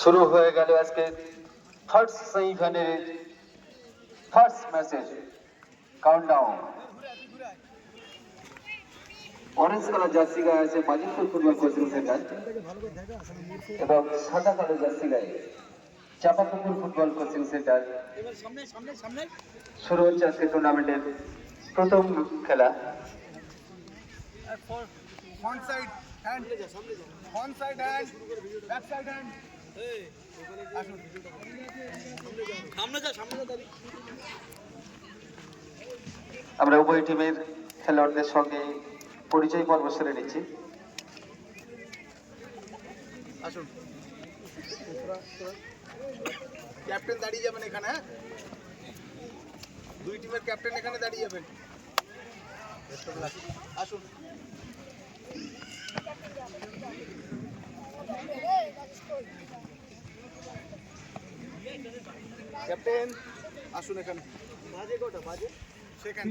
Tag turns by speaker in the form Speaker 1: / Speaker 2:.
Speaker 1: শুরু হয়ে গেল আজকে ফার্স্ট সেমিফাইনালের ফার্স্ট ম্যাচের কাউন্টডাউন। অরেঞ্জ কালার জার্সি গায়ে আছে মাজিদপুর ফুটবল কোচিং সেন্টার এবং সাদা কালো জার্সি গায়ে চাপাপুকুর ফুটবল কোচিং সেন্টার। শুরু হচ্ছে আজকে টুর্নামেন্টের প্রথম খেলা। আমরা উভয় টিমের খেলোয়াড়দের সঙ্গে পরিচয় পর্ব সেরে নিচ্ছি।
Speaker 2: আসুন, ক্যাপ্টেন দাঁড়িয়ে যাবেন এখানে। হ্যাঁ, দুই টিমের ক্যাপ্টেন এখানে দাঁড়িয়ে যাবেন। আসুন, ক্যাপ্টেন আসুন এখানে। বাজে কটা বাজে? সেকেন্ড